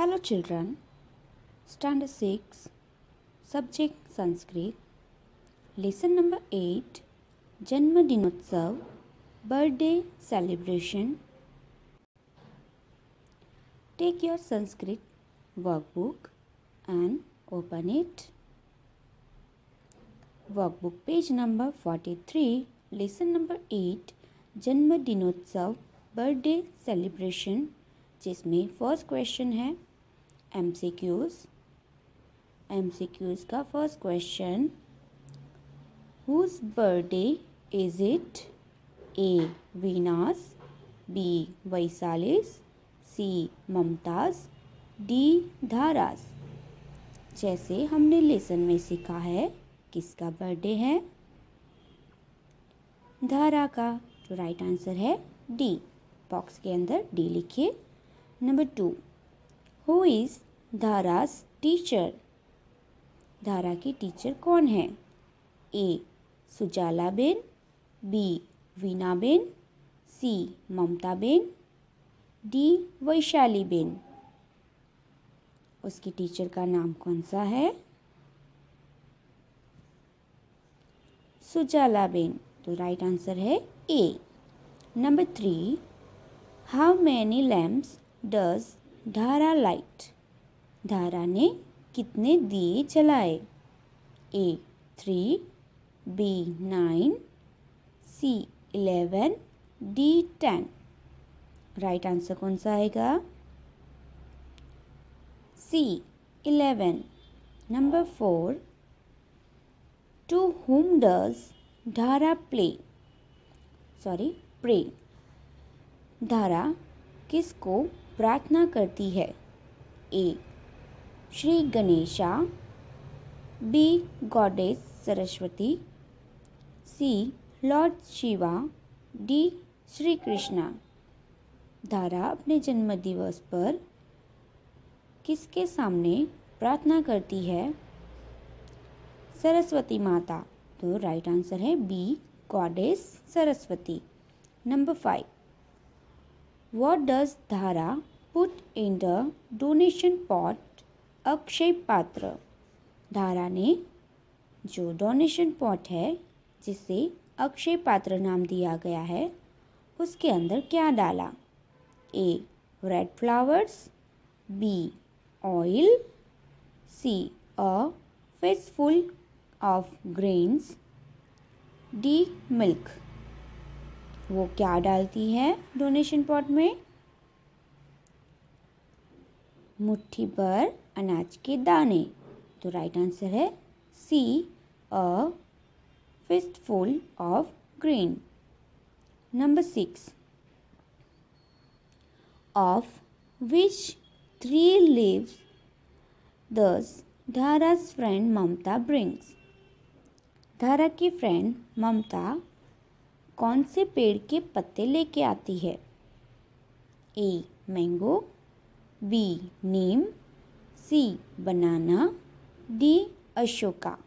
Hello children, Standard 6, Subject Sanskrit, Lesson number 8, Janma Dinotsav, Birthday Celebration. Take your Sanskrit workbook and open it. Workbook page number 43, Lesson number 8, Janma Dinotsav, Birthday Celebration, जिसमें first question है MCQs का first question, whose birthday is it? A Veena's, B Vaishali's, C Mamta's, D Dhara's. जैसे हमने lesson में सीखा है, किसका birthday है? धारा का। तो राइट आंसर है डी। बॉक्स के अंदर डी लिखिए। Number 2, who is Dhara's teacher? Dhara की टीचर कौन है? A Sujala ben, B Veena ben, C Mamta ben, D Vaishali ben. उसकी टीचर का नाम कौन सा है? सुजाला बेन। तो राइट आंसर है A. Number 3, how many lamps does Dhara light? Dhara ने कितने दिए जलाए? A 3, B 9, C 11, D 10। Right answer कौन सा आएगा? सी 11। नंबर 4, टू whom डज धारा प्रे? धारा किसको प्रार्थना करती है? ए श्री गणेशा, बी गॉडेस सरस्वती, सी लॉर्ड शिवा, डी श्री कृष्णा। धारा अपने जन्मदिवस पर किसके सामने प्रार्थना करती है? सरस्वती माता। तो राइट आंसर है B goddess Saraswati. Number 5, what does Dhara put in the donation pot Akshay Patra? Dhara ने जो डोनेशन पॉट है, जिसे अक्षय पात्र नाम दिया गया है, उसके अंदर क्या डाला? A red flowers, B oil, C a fistful of grains, D milk. वो क्या डालती है डोनेशन पॉट में? मुट्ठी भर अनाज के दाने। तो राइट आंसर है C a fistful of grain. Number 6, of which 3 leaves does Dhara's friend Mamta brings? Dhara की फ्रेंड ममता कौन से पेड़ के पत्ते लेके आती है? A mango, B neem, C banana, D Ashoka.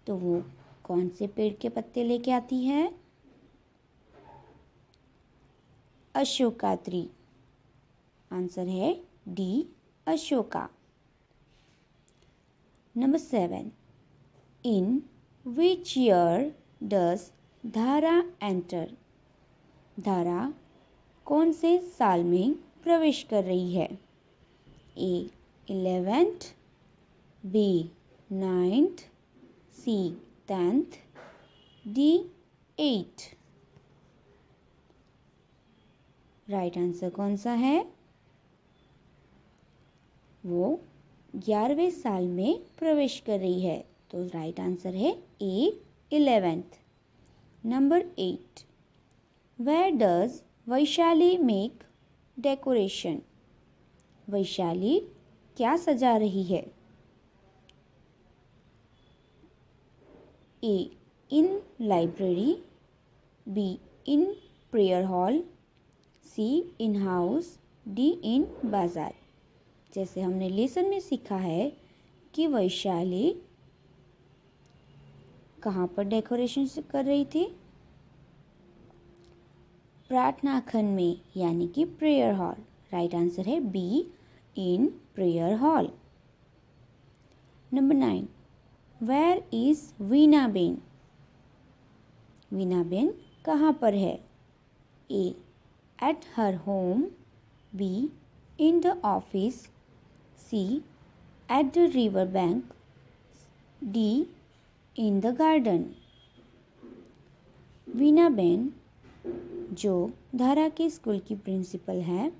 तो वो कौन से पेड़ के पत्ते लेके आती है? अशोका ट्री। आंसर है D Ashoka. Number 7, in which year does धारा एंटर? धारा कौन से साल में प्रवेश कर रही है? A 11th, B 9th, C 10th, D 8। Right answer कौन सा है? वो 11वें साल में प्रवेश कर रही है। तो राइट आंसर है A 11th। Number 8, where does Vaishali make decoration? Vaishali क्या सजा रही है? A in library, B in prayer hall, C in house, D in bazaar. जैसे हमने लेसन में सीखा है कि वैशाली कहाँ पर डेकोरेशन कर रही थी? प्रार्थना खंड में, यानी कि प्रेयर हॉल। राइट आंसर है B in prayer hall. Number 9. Where is Veena ben? Veena ben कहाँ पर है? A. At her home. B. In the office. C. At the river bank. D. In the garden. Veena Ben जो धारा के स्कूल की प्रिंसिपल है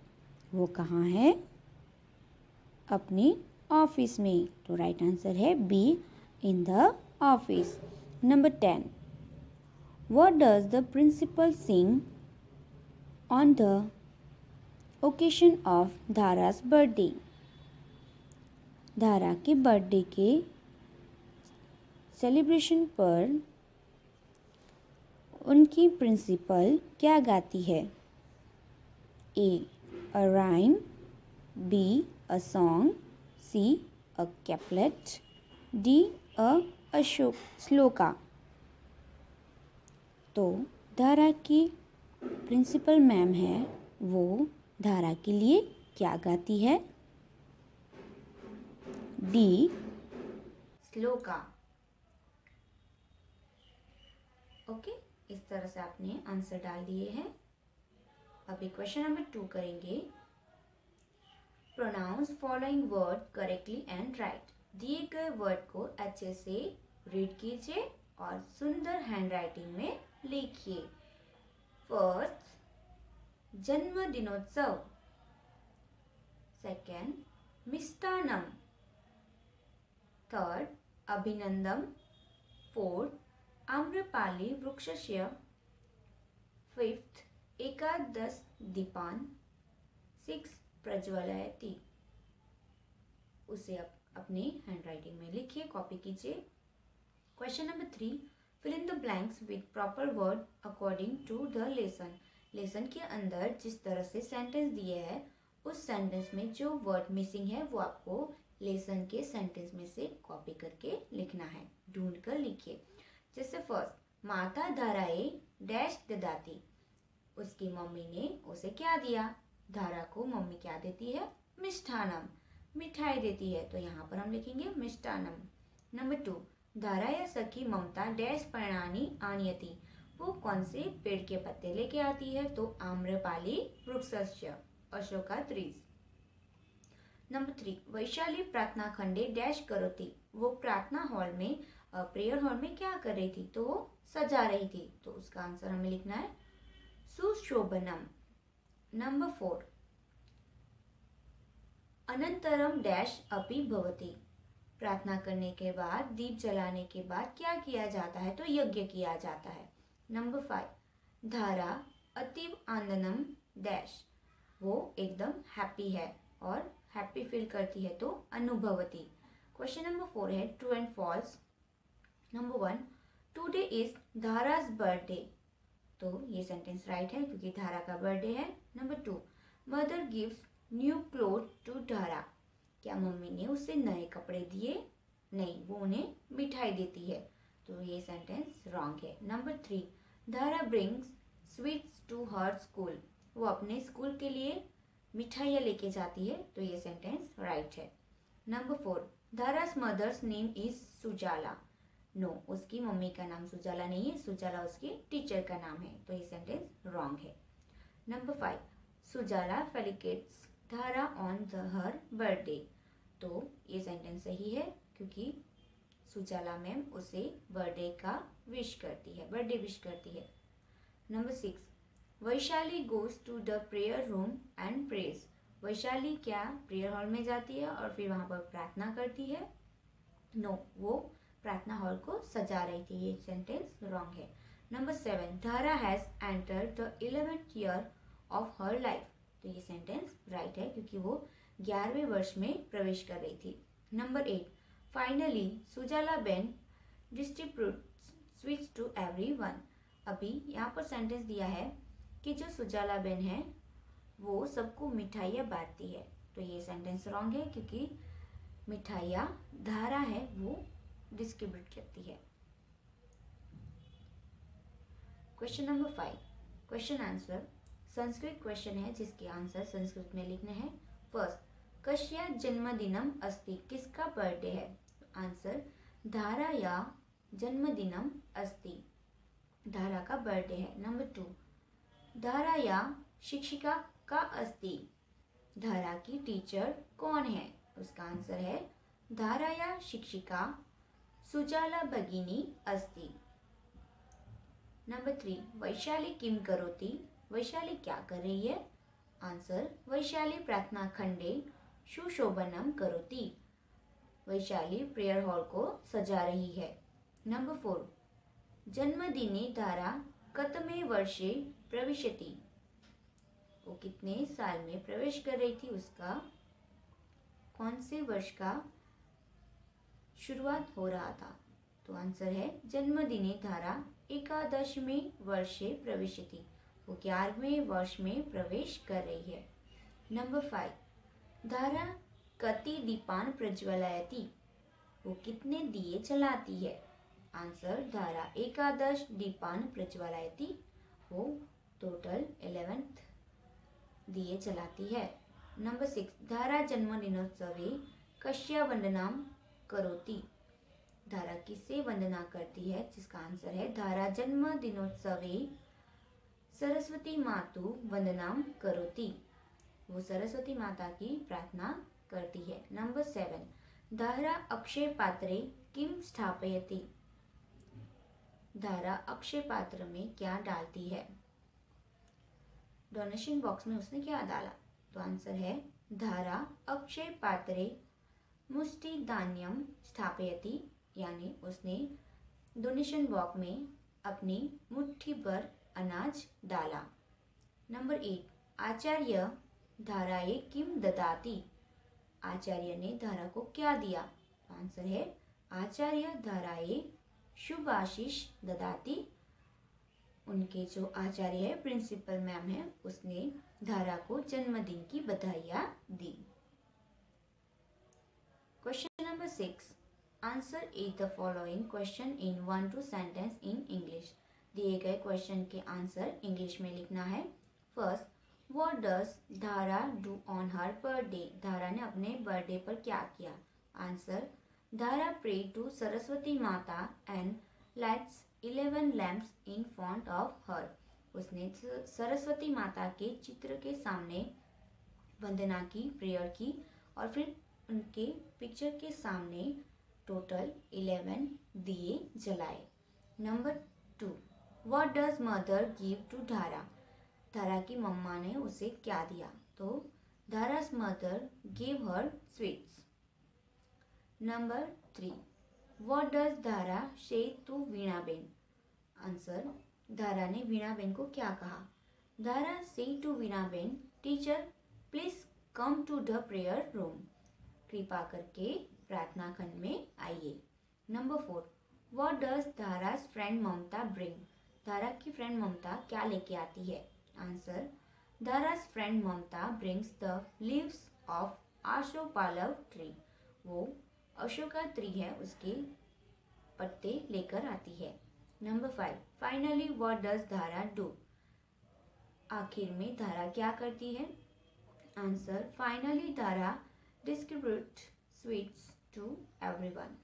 वो कहाँ है? अपने ऑफिस में। तो राइट आंसर है B, in the office. Number 10. What does the principal sing on the occasion of Dhara's birthday? Dhara के बर्थडे के सेलिब्रेशन पर उनकी प्रिंसिपल क्या गाती है? A. A rhyme. B. A song. C. A couplet. D. A shloka. तो धारा की प्रिंसिपल मैम है वो धारा के लिए क्या गाती है? डी. श्लोका। ओके, इस तरह से आपने आंसर डाल दिए हैं। अभी क्वेश्चन नंबर 2 करेंगे। Pronounce following word correctly and write. दिए गए वर्ड को अच्छे से रीड कीजिए और सुंदर हैंडराइटिंग में लिखिए। फर्स्ट, जन्म दिनोत्सव। सेकेंड, मिष्टान्नम। थर्ड, अभिनंदन। फोर्थ, आम्रपाली वृक्षस्य। फिफ्थ, एकादश दीपान। सिक्स, प्रज्वलयति। उसे अपने हैंडराइटिंग में लिखिए, कॉपी कीजिए। Question number 3, fill in the blanks with proper word according to the lesson. Lesson के अंदर जिस तरह से सेंटेंस दिए है उस सेंटेंस में जो वर्ड मिसिंग है वो आपको लेसन के सेंटेंस में से कॉपी करके लिखना है। ढूंढ कर लिखिए। जैसे फर्स्ट, माता धाराए डैश ददाती। उसकी मम्मी ने उसे क्या दिया? धारा को मम्मी क्या देती है? मिष्ठानम, मिठाई देती है। तो यहाँ पर हम लिखेंगे मिष्टानम। नंबर 2, धारा या सखी ममता डैश पर्णानी आनयति। वो कौन से पेड़ के पत्ते लेके आती है? तो आम्रपाली वृक्षस्य, अशोका ट्रीज। नंबर 3, वैशाली प्रार्थना खंडे डैश करोती। वो प्रार्थना हॉल में, प्रेयर हॉल में क्या कर रही थी? तो वो सजा रही थी। तो उसका आंसर हमें लिखना है सुशोभनम। नंबर 4, अनंतरम डैश अपि भवति। प्रार्थना करने के बाद, दीप जलाने के बाद क्या किया जाता है? तो यज्ञ किया जाता है। नंबर 5, धारा अतीव आनंदम डैश। वो एकदम हैप्पी है और हैप्पी फील करती है। तो अनुभवती। क्वेश्चन नंबर 4 है true and false. Number 1, today is Dhara's birthday. तो ये सेंटेंस राइट है क्योंकि धारा का बर्थडे है। Number 2, mother gives new cloth to Dhara. क्या मम्मी ने उसे नए कपड़े दिए? नहीं, वो उन्हें मिठाई देती है। तो ये सेंटेंस रॉन्ग है। Number 3, Dhara brings sweets to her school. वो अपने स्कूल के लिए मिठाइयाँ लेके जाती है। तो ये सेंटेंस राइट है। Number 4, Dhara's mother's name is Sujala. No, उसकी मम्मी का नाम सुजाला नहीं है, सुजाला उसकी टीचर का नाम है। तो ये सेंटेंस रॉन्ग है। नंबर 5, सुजाला फेलिकेट्स धारा ऑन हर बर्थडे। तो ये सेंटेंस सही है क्योंकि सुजाला मैम उसे बर्थडे का विश करती है, बर्थडे विश करती है। Number 6, Vaishali goes to the prayer room and prays. Vaishali क्या प्रेयर हॉल में जाती है और फिर वहां पर प्रार्थना करती है? नो, वो प्रार्थना हॉल को सजा रही थी। ये सेंटेंस रॉन्ग है। नंबर 7, धारा has entered the 11th year of her life. तो ये सेंटेंस राइट है क्योंकि वो 11वें वर्ष में प्रवेश कर रही थी। Number 8, finally Sujala ben distribute sweets to everyone. अभी यहाँ पर सेंटेंस दिया है कि जो सुजाला बेन है वो सबको मिठाइयाँ बांटती है। तो ये सेंटेंस रॉन्ग है क्योंकि मिठाइयाँ धारा है वो डिस्ट्रीब्यूट करती है। Question number 5, question answer. Sanskrit question है जिसके आंसर संस्कृत में लिखने हैं। फर्स्ट, कस्य जन्मदिनम अस्ति, किसका बर्थडे है? आंसर धाराया जन्मदिनम अस्ति, धारा का बर्थडे है। नंबर 2, धाराया शिक्षिका का अस्ति, धारा की टीचर कौन है? उसका आंसर है धाराया शिक्षिका सुजाला भगिनी अस्ति। नंबर 3, वैशाली किम करोति, वैशाली क्या कर रही है? आंसर वैशाली प्रार्थना खंडे सुशोभनम करोति, वैशाली प्रेयर हॉल को सजा रही है। नंबर 4, जन्मदिने धारा कतमे वर्षे प्रविशति, वो कितने साल में प्रवेश कर रही थी, उसका कौन से वर्ष का शुरुआत हो रहा था? तो आंसर है जन्मदिने धारा एकादशमे वर्षे प्रविशति, वो 11वें वर्ष में प्रवेश कर रही है। नंबर 5, धारा कति दीपान प्रज्वलयति, वो कितने दिए जलाती है? आंसर धारा एकादश दीपान प्रज्वलयति, वो टोटल 11 दिए जलाती है। नंबर 6, धारा जन्मदिनोत्सवे कस्य वंदनाम करोति, धारा किससे वंदना करती है? जिसका आंसर है धारा जन्मदिनोत्सवे सरस्वती मातु वंदनाम करोति, वो सरस्वती माता की प्रार्थना करती है। नंबर 7, धारा अक्षय पात्रे किम स्थापयति, धारा अक्षय पात्र में क्या डालती है? डोनेशन बॉक्स में उसने क्या डाला? तो आंसर है धारा अक्षय पात्रे मुष्टि धान्यम स्थापयति, यानी उसने डोनेशन बॉक्स में अपनी मुट्ठी भर अनाज डाला। नंबर 8, आचार्य धाराए किम ददाति, आचार्य ने धारा को क्या दिया? आंसर है आचार्य धाराए शुभ आशीष ददाति, उनके जो आचार्य है प्रिंसिपल मैम है, उसने धारा को जन्मदिन की बधाइयाँ दी। Question number 6, answer is the following question in 1-2 sentence in English, दिए गए क्वेश्चन के आंसर इंग्लिश में लिखना है। First, what does Dhara do on her birthday, Dhara ने अपने बर्थडे पर क्या किया? आंसर धारा प्रे टू सरस्वती माता and lights 11 lamps in front of her, उसने सरस्वती माता के चित्र के सामने वंदना की, प्रेयर की, और फिर उनके पिक्चर के सामने टोटल 11 दिए जलाए। Number 2, what does mother give to Dhara, Dhara की मम्मा ने उसे क्या दिया? तो Dhara's mother give her sweets. Number 3, what does Dhara say to वीणाबेन, answer धारा ने वीणाबेन को क्या कहा? Dhara say to Veenaben, teacher please come to the prayer room, कृपा करके प्रार्थना खंड में आइए। Number 4, what does Dhara's friend Mamta bring, Dhara की फ्रेंड ममता क्या लेके आती है? Answer Dhara's friend Mamta brings the leaves of ashopalav tree, वो अशोका ट्री है उसके पत्ते लेकर आती है। Number 5, finally what does Dhara do, आखिर में धारा क्या करती है? आंसर फाइनली धारा distribute sweets to everyone,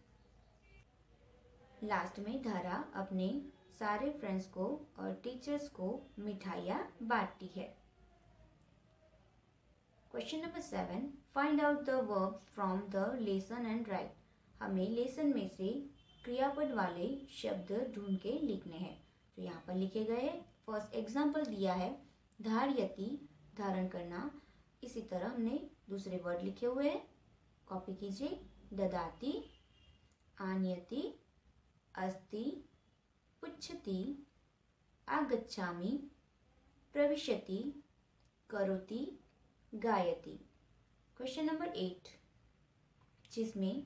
last में धारा अपने सारे फ्रेंड्स को और टीचर्स को मिठाइयाँ बांटती है। Question number 7, find out the verb from the lesson and right, हमें लेसन में से क्रियापद वाले शब्द ढूंढ के लिखने हैं। तो यहाँ पर लिखे गए हैं। फर्स्ट एग्जाम्पल दिया है धारयति, धारण करना, इसी तरह हमने दूसरे वर्ड लिखे हुए हैं, कॉपी कीजिए। ददाति, आनयति, अस्ति, पुच्छति, आगच्छामि, प्रविशति, करोति, गायति। क्वेश्चन नंबर 8, जिसमें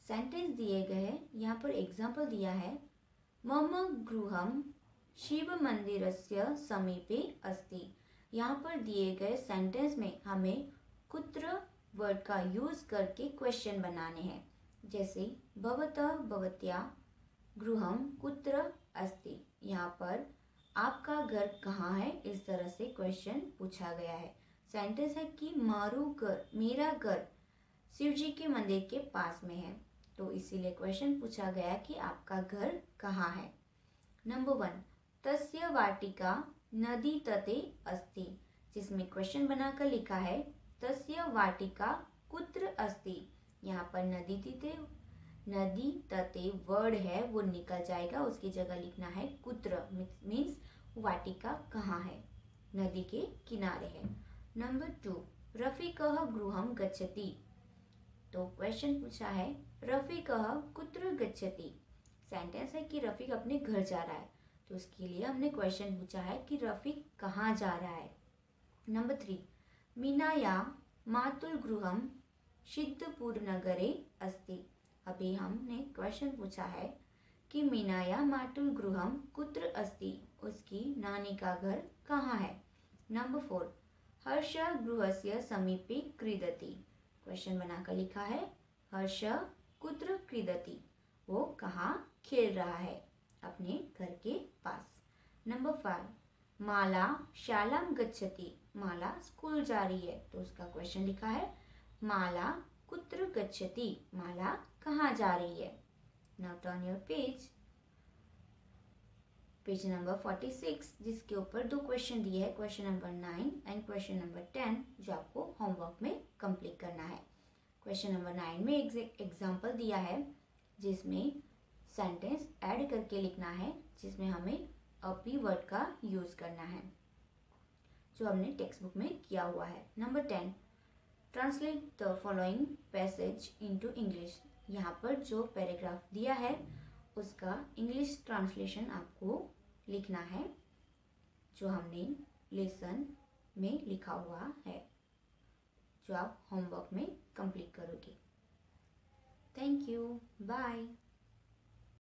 सेंटेंस दिए गए हैं, यहाँ पर एग्जाम्पल दिया है मम गृहम शिव मंदिरस्य समीपे अस्ति। यहाँ पर दिए गए सेंटेंस में हमें कुत्र वर्ड का यूज करके क्वेश्चन बनाने हैं, जैसे भवतः भवत्या गृहम कुत्र अस्ति, यहाँ पर आपका घर कहाँ है, इस तरह से क्वेश्चन पूछा गया है। सेंटेंस है कि मारू घर, मेरा घर शिव जी के मंदिर के पास में है, तो इसीलिए क्वेश्चन पूछा गया कि आपका घर कहाँ है। नंबर 1, तस्य वाटिका नदी तटे अस्ति, जिसमें क्वेश्चन बनाकर लिखा है तस्य वाटिका कुत्र अस्ति। यहाँ पर नदी तटे वर्ड है वो निकल जाएगा, उसकी जगह लिखना है कुत्र, मीन्स वाटिका कहाँ है, नदी के किनारे है। नंबर 2, रफिकः गृहं गच्छति, तो क्वेश्चन पूछा है रफिकः कुत्र गच्छति। सेंटेंस है कि रफीक अपने घर जा रहा है, तो उसके लिए हमने क्वेश्चन पूछा है कि रफीक कहाँ जा रहा है। नंबर 3, मीनाया मातुल गृहं सिद्धपुर नगरे अस्ति। अभी हमने क्वेश्चन पूछा है कि मीनाया मातुल गृहं कुत्र अस्ति, उसकी नानी का घर कहाँ है। नंबर 4, हर्ष गृहस्य समीपे क्रीडति, क्वेश्चन बनाकर लिखा है हर्ष कुत्र क्रीडति, वो कहाँ खेल रहा है, अपने घर के पास। नंबर 5, माला शालां गच्छति, माला स्कूल जा रही है, तो उसका क्वेश्चन लिखा है माला कुत्र गच्छति, माला कहाँ जा रही है। Now turn your page number 46, जिसके ऊपर 2 क्वेश्चन दिए हैं, question number 9 and question number 10, जो आपको होमवर्क में कंप्लीट करना है। क्वेश्चन नंबर 9 में एग्जाम्पल दिया है जिसमें सेंटेंस ऐड करके लिखना है, जिसमें हमें अपी वर्ड का यूज करना है, जो हमने टेक्स्ट बुक में किया हुआ है। Number 10, translate the following passage into English, यहाँ पर जो पैराग्राफ दिया है उसका इंग्लिश ट्रांसलेशन आपको लिखना है, जो हमने लेसन में लिखा हुआ है, जो आप होमवर्क में कंप्लीट करोगे। Thank you, bye.